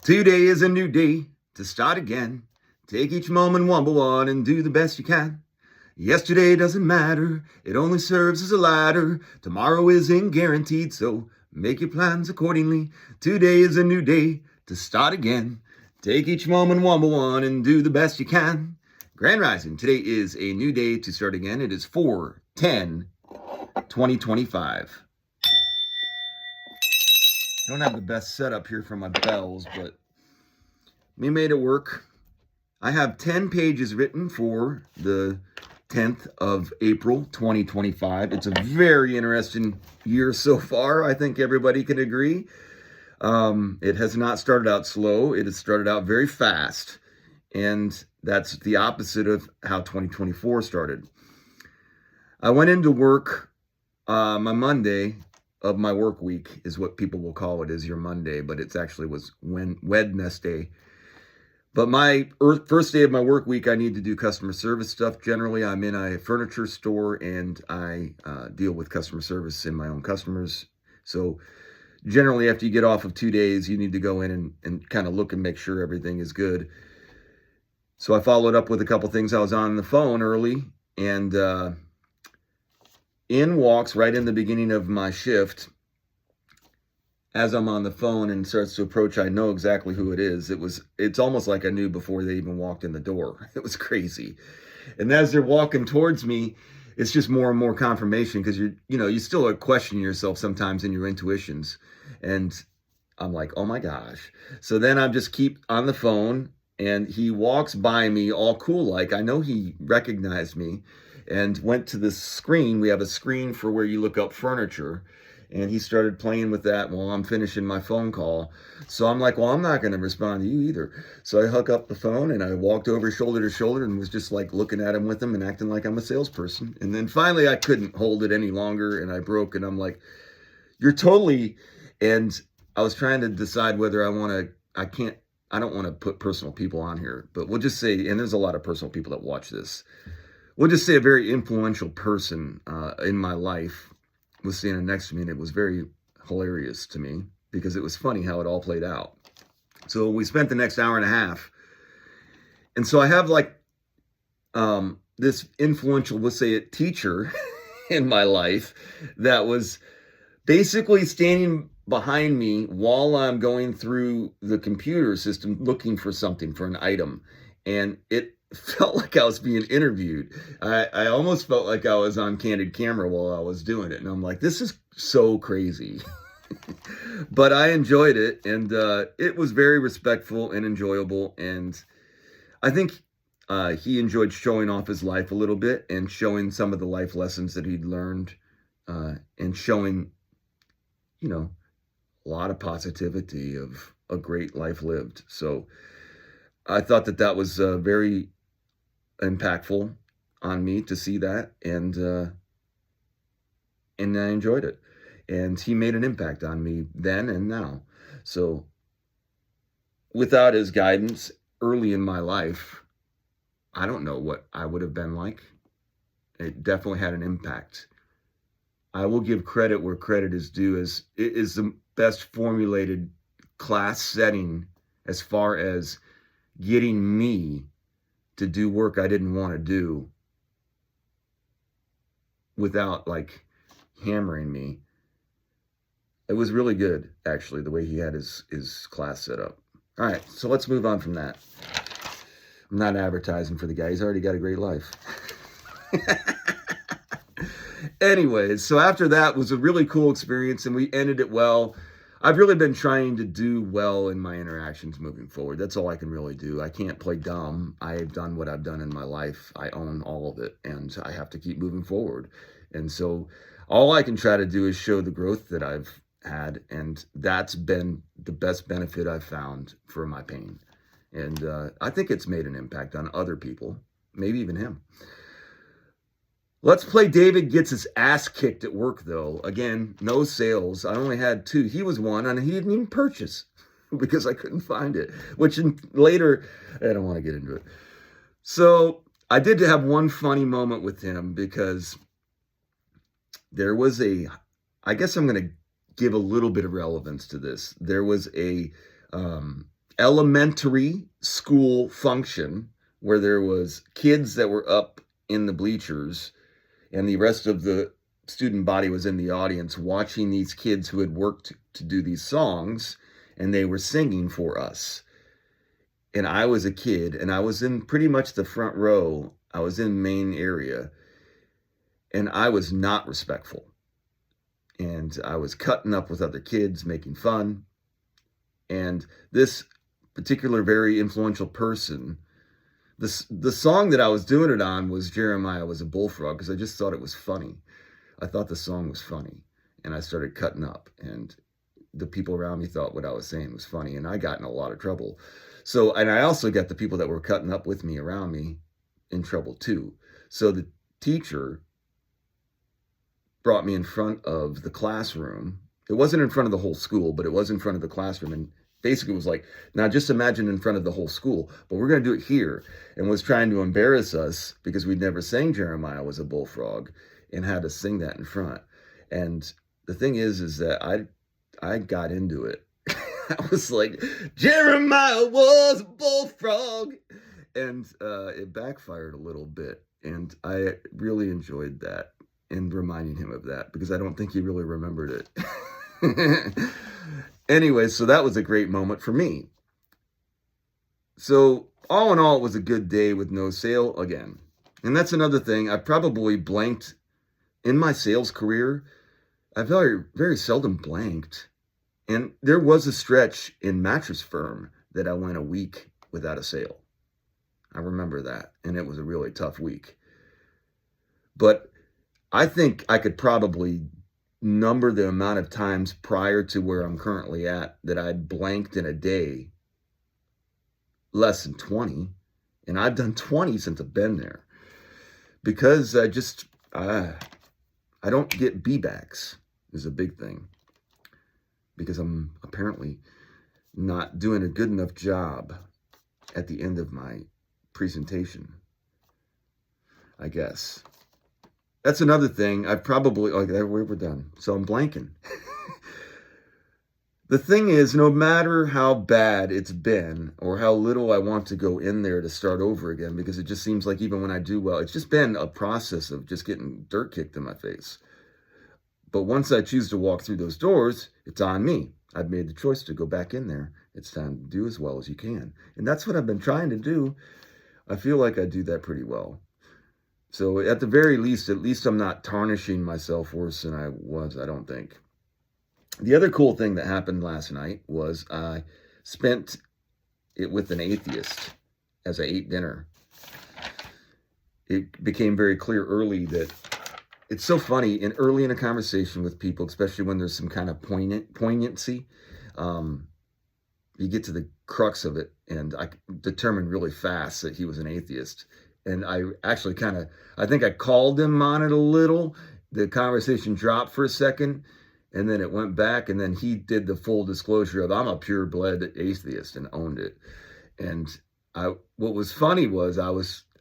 Today is a new day to start again. Take each moment one by one and do the best you can. Yesterday doesn't matter, it only serves as a ladder. Tomorrow isn't guaranteed, so make your plans accordingly. Today is a new day to start again. Take each moment one by one and do the best you can. Grand Rising, today is a new day to start again. It is 4/10/2025. I don't have the best setup here for my bells, but we made it work. I have 10 pages written for the 10th of April, 2025. It's a very interesting year so far. I think everybody can agree. It has not started out slow. It has started out very fast. And that's the opposite of how 2024 started. I went into work my Monday of my work week is what people will call it, is your Monday, but it actually was Wednesday. But my first day of my work week, I need to do customer service stuff. Generally, I'm in a furniture store and I deal with customer service in my own customers. So generally, after you get off of 2 days, you need to go in and kind of look and make sure everything is good. So I followed up with a couple things. I was on the phone early, and in walks, right in the beginning of my shift, as I'm on the phone and starts to approach, I know exactly who it is. It's almost like I knew before they even walked in the door. It was crazy. And as they're walking towards me, it's just more and more confirmation, because you still are questioning yourself sometimes in your intuitions. And I'm like, oh my gosh. So then I just keep on the phone, and he walks by me all cool, like I know he recognized me, and went to the screen. We have a screen for where you look up furniture. And he started playing with that while I'm finishing my phone call. So I'm like, well, I'm not going to respond to you either. So I hook up the phone and I walked over shoulder to shoulder and was just like looking at him with him and acting like I'm a salesperson. And then finally I couldn't hold it any longer and I broke, and I'm like, you're totally, and I was trying to decide whether I don't want to put personal people on here, but we'll just say, and there's a lot of personal people that watch this. We'll just say a very influential person in my life was standing next to me, and it was very hilarious to me because it was funny how it all played out. So we spent the next hour and a half. And so I have this influential, let's say it, teacher in my life that was basically standing behind me while I'm going through the computer system looking for something, for an item. And it felt like I was being interviewed. I almost felt like I was on candid camera while I was doing it. And I'm like, this is so crazy. But I enjoyed it. And it was very respectful and enjoyable. And I think he enjoyed showing off his life a little bit and showing some of the life lessons that he'd learned, and showing, a lot of positivity of a great life lived. So I thought that was very impactful on me to see that, and I enjoyed it. And he made an impact on me then and now. So without his guidance early in my life, I don't know what I would have been like. It definitely had an impact. I will give credit where credit is due, as it is the best formulated class setting as far as getting me to do work I didn't want to do without hammering me. It was really good, actually, the way he had his class set up. All right, so let's move on from that. I'm not advertising for the guy. He's already got a great life. Anyways, so after that was a really cool experience, and we ended it well. I've really been trying to do well in my interactions moving forward. That's all I can really do. I can't play dumb. I've done what I've done in my life. I own all of it, and I have to keep moving forward. And so all I can try to do is show the growth that I've had, and that's been the best benefit I've found for my pain. And I think it's made an impact on other people, maybe even him. Let's play David gets his ass kicked at work, though. Again, no sales. I only had 2. He was 1, and he didn't even purchase because I couldn't find it, which later, I don't want to get into it. So I did have one funny moment with him, because there was I guess I'm going to give a little bit of relevance to this. There was a elementary school function where there was kids that were up in the bleachers and the rest of the student body was in the audience watching these kids who had worked to do these songs, and they were singing for us. And I was a kid, and I was in pretty much the front row. I was in main area, and I was not respectful. And I was cutting up with other kids, making fun. And this particular very influential person, the song that I was doing it on was Jeremiah Was a Bullfrog, because I just thought it was funny. I thought the song was funny, and I started cutting up, and the people around me thought what I was saying was funny, and I got in a lot of trouble. So, and I also got the people that were cutting up with me around me in trouble too. So the teacher brought me in front of the classroom. It wasn't in front of the whole school, but it was in front of the classroom, and basically was like, now just imagine in front of the whole school, but we're going to do it here, and was trying to embarrass us because we'd never sang Jeremiah Was a Bullfrog and had to sing that in front. And the thing is that I got into it. I was like, Jeremiah was a bullfrog. And it backfired a little bit. And I really enjoyed that and reminding him of that, because I don't think he really remembered it. Anyway, so that was a great moment for me. So all in all, it was a good day with no sale again. And that's another thing. I probably blanked in my sales career. I very, very seldom blanked. And there was a stretch in Mattress Firm that I went a week without a sale. I remember that. And it was a really tough week. But I think I could probably number the amount of times prior to where I'm currently at that I'd blanked in a day less than 20. And I've done 20 since I've been there. Because I don't get B-backs is a big thing, because I'm apparently not doing a good enough job at the end of my presentation, I guess. That's another thing. I probably, like, we're done. So I'm blanking. The thing is, no matter how bad it's been or how little I want to go in there to start over again, because it just seems like even when I do well, it's just been a process of just getting dirt kicked in my face. But once I choose to walk through those doors, it's on me. I've made the choice to go back in there. It's time to do as well as you can. And that's what I've been trying to do. I feel like I do that pretty well. So at the very least, at least I'm not tarnishing myself worse than I was, I don't think. The other cool thing that happened last night was I spent it with an atheist as I ate dinner. It became very clear early that it's so funny, and early in a conversation with people, especially when there's some kind of poignancy, you get to the crux of it, and I determined really fast that he was an atheist. And I actually I think I called him on it a little. The conversation dropped for a second, and then it went back, and then he did the full disclosure of, I'm a pure-blood atheist, and owned it. And what was funny was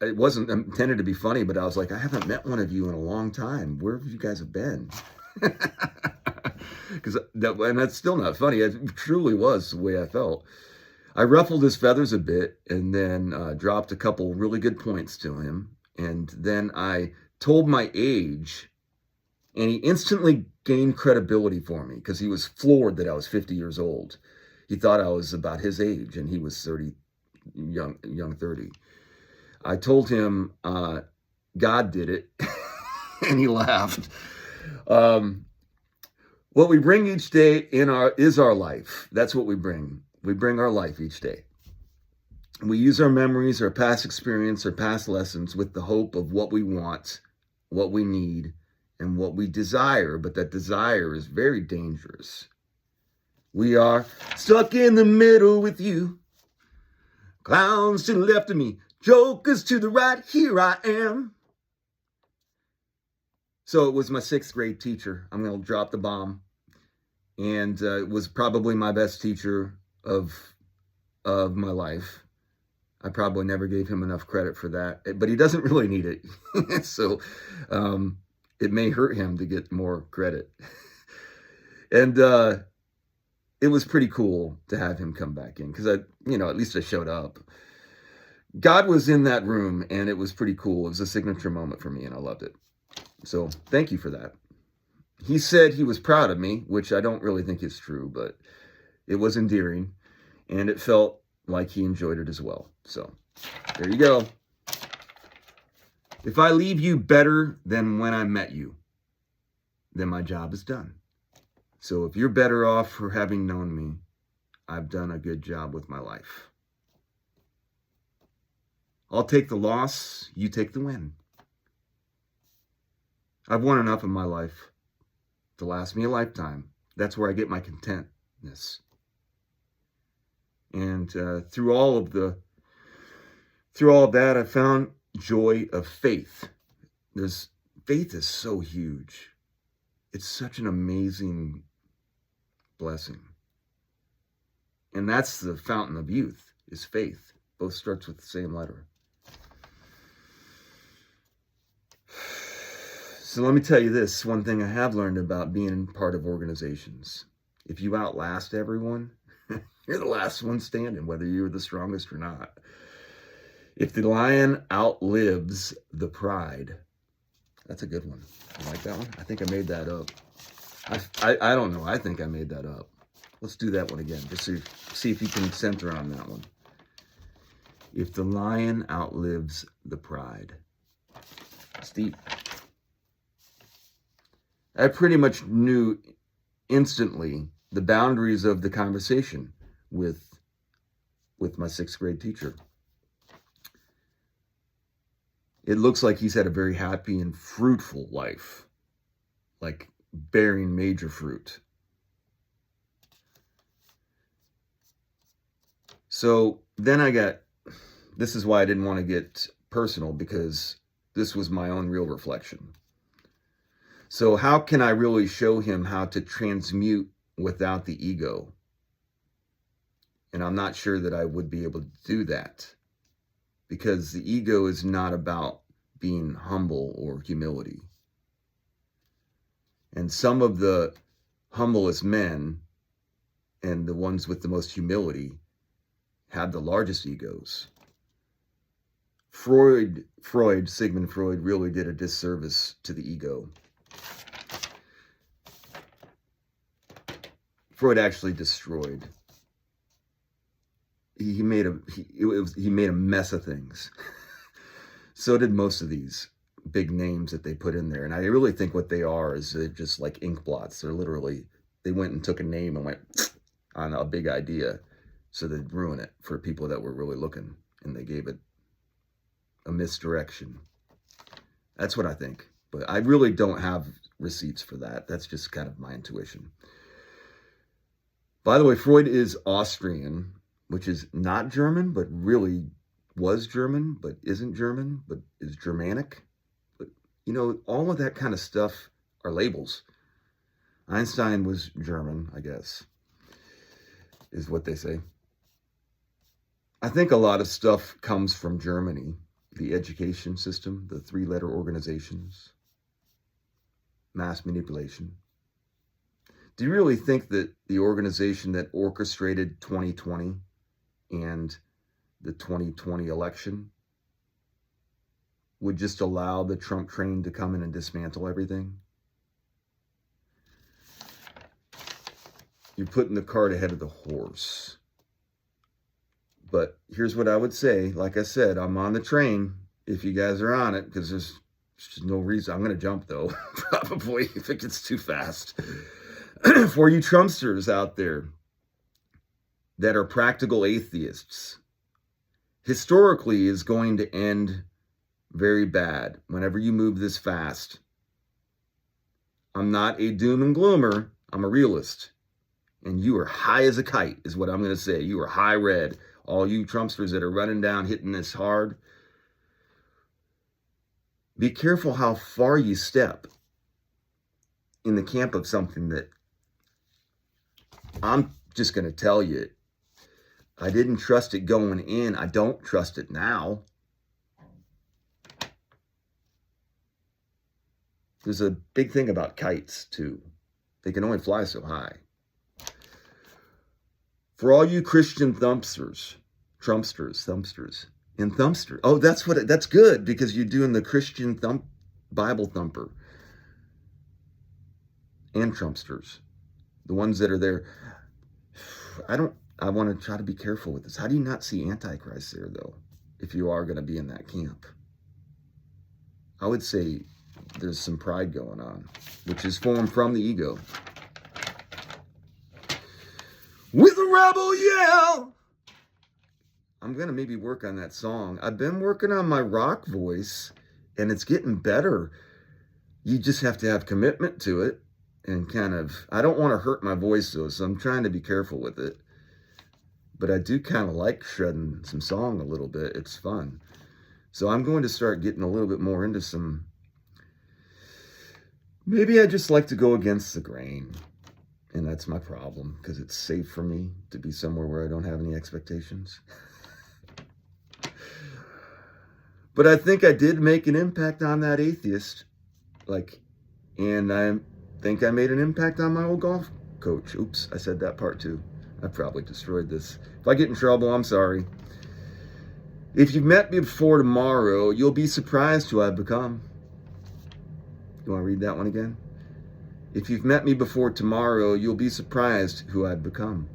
it wasn't intended to be funny, but I was like, I haven't met one of you in a long time. Where have you guys been? And that's still not funny. It truly was the way I felt. I ruffled his feathers a bit, and then dropped a couple really good points to him. And then I told my age, and he instantly gained credibility for me, because he was floored that I was 50 years old. He thought I was about his age, and he was 30, young 30. I told him God did it, and he laughed. What we bring each day is our life. That's what we bring. We bring our life each day. We use our memories, our past experience, our past lessons with the hope of what we want, what we need, and what we desire. But that desire is very dangerous. We are stuck in the middle with you. Clowns to the left of me, jokers to the right, here I am. So it was my 6th grade teacher. I'm going to drop the bomb. And it was probably my best teacher of my life. I probably never gave him enough credit for that, but he doesn't really need it. So it may hurt him to get more credit. And it was pretty cool to have him come back in because at least I showed up. God was in that room, and it was pretty cool. It was a signature moment for me, and I loved it. So thank you for that. He said he was proud of me, which I don't really think is true, but it was endearing, and it felt like he enjoyed it as well. So there you go. If I leave you better than when I met you, then my job is done. So if you're better off for having known me, I've done a good job with my life. I'll take the loss, you take the win. I've won enough in my life to last me a lifetime. That's where I get my contentness. And through all of that, I found joy of faith. Faith is so huge. It's such an amazing blessing. And that's the fountain of youth, is faith. Both starts with the same letter. So let me tell you this, one thing I have learned about being part of organizations. If you outlast everyone, you're the last one standing, whether you're the strongest or not. If the lion outlives the pride, that's a good one. You like that one? I think I made that up. I don't know. I think I made that up. Let's do that one again, just see if you can center on that one. If the lion outlives the pride. It's deep. I pretty much knew instantly the boundaries of the conversation with my 6th grade teacher. It looks like he's had a very happy and fruitful life, like bearing major fruit. So then this is why I didn't want to get personal, because this was my own real reflection. So how can I really show him how to transmute without the ego? And I'm not sure that I would be able to do that, because the ego is not about being humble or humility. And some of the humblest men and the ones with the most humility have the largest egos. Sigmund Freud really did a disservice to the ego. Freud actually destroyed. He made a mess of things. So did most of these big names that they put in there. And I really think what they are is they're just like ink blots. They went and took a name and went on a big idea, so they'd ruin it for people that were really looking, and they gave it a misdirection. That's what I think. But I really don't have receipts for that. That's just kind of my intuition. By the way, Freud is Austrian, which is not German, but really was German, but isn't German, but is Germanic. But, all of that kind of stuff are labels. Einstein was German, I guess, is what they say. I think a lot of stuff comes from Germany, the education system, the 3-letter organizations, mass manipulation. Do you really think that the organization that orchestrated 2020 and the 2020 election would just allow the Trump train to come in and dismantle everything? You're putting the cart ahead of the horse. But here's what I would say. Like I said, I'm on the train if you guys are on it, because there's just no reason. I'm going to jump, though, probably, if it gets too fast. For you Trumpsters out there that are practical atheists, historically is going to end very bad whenever you move this fast. I'm not a doom and gloomer. I'm a realist. And you are high as a kite, is what I'm going to say. You are high red. All you Trumpsters that are running down, hitting this hard. Be careful how far you step in the camp of something that I'm just going to tell you. I didn't trust it going in. I don't trust it now. There's a big thing about kites, too. They can only fly so high. For all you Christian thumpsters, and thumpster. Oh, that's good, because you're doing the Christian Bible thumper and Trumpsters, the ones that are there. I want to try to be careful with this. How do you not see Antichrist there, though, if you are going to be in that camp? I would say there's some pride going on, which is formed from the ego. With a rebel yell. I'm going to maybe work on that song. I've been working on my rock voice, and it's getting better. You just have to have commitment to it, and I don't want to hurt my voice, though, so I'm trying to be careful with it. But I do kind of like shredding some song a little bit. It's fun. So I'm going to start getting a little bit more into some... Maybe I just like to go against the grain. And that's my problem, because it's safe for me to be somewhere where I don't have any expectations. But I think I did make an impact on that atheist. And I think I made an impact on my old golf coach. Oops, I said that part too. I probably destroyed this. If I get in trouble, I'm sorry. If you've met me before tomorrow, you'll be surprised who I've become. You want to read that one again? If you've met me before tomorrow, you'll be surprised who I've become.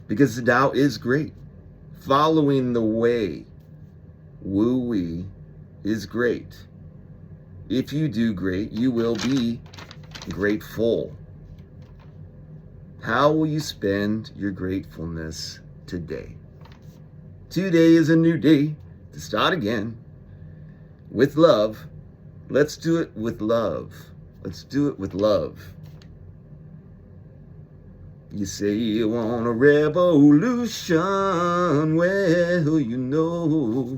Because the Tao is great. Following the way, woo-wee, is great. If you do great, you will be grateful. How will you spend your gratefulness today? Today is a new day to start again. With love. Let's do it with love. Let's do it with love. You say you want a revolution. Well, you know,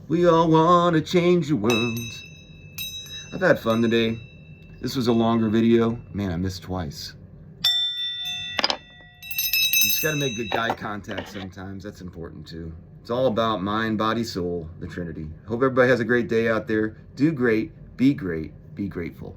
we all want to change the world. I've had fun today. This was a longer video. Man, I missed twice. You just got to make good eye contact sometimes. That's important too. It's all about mind, body, soul, the Trinity. Hope everybody has a great day out there. Do great, be grateful.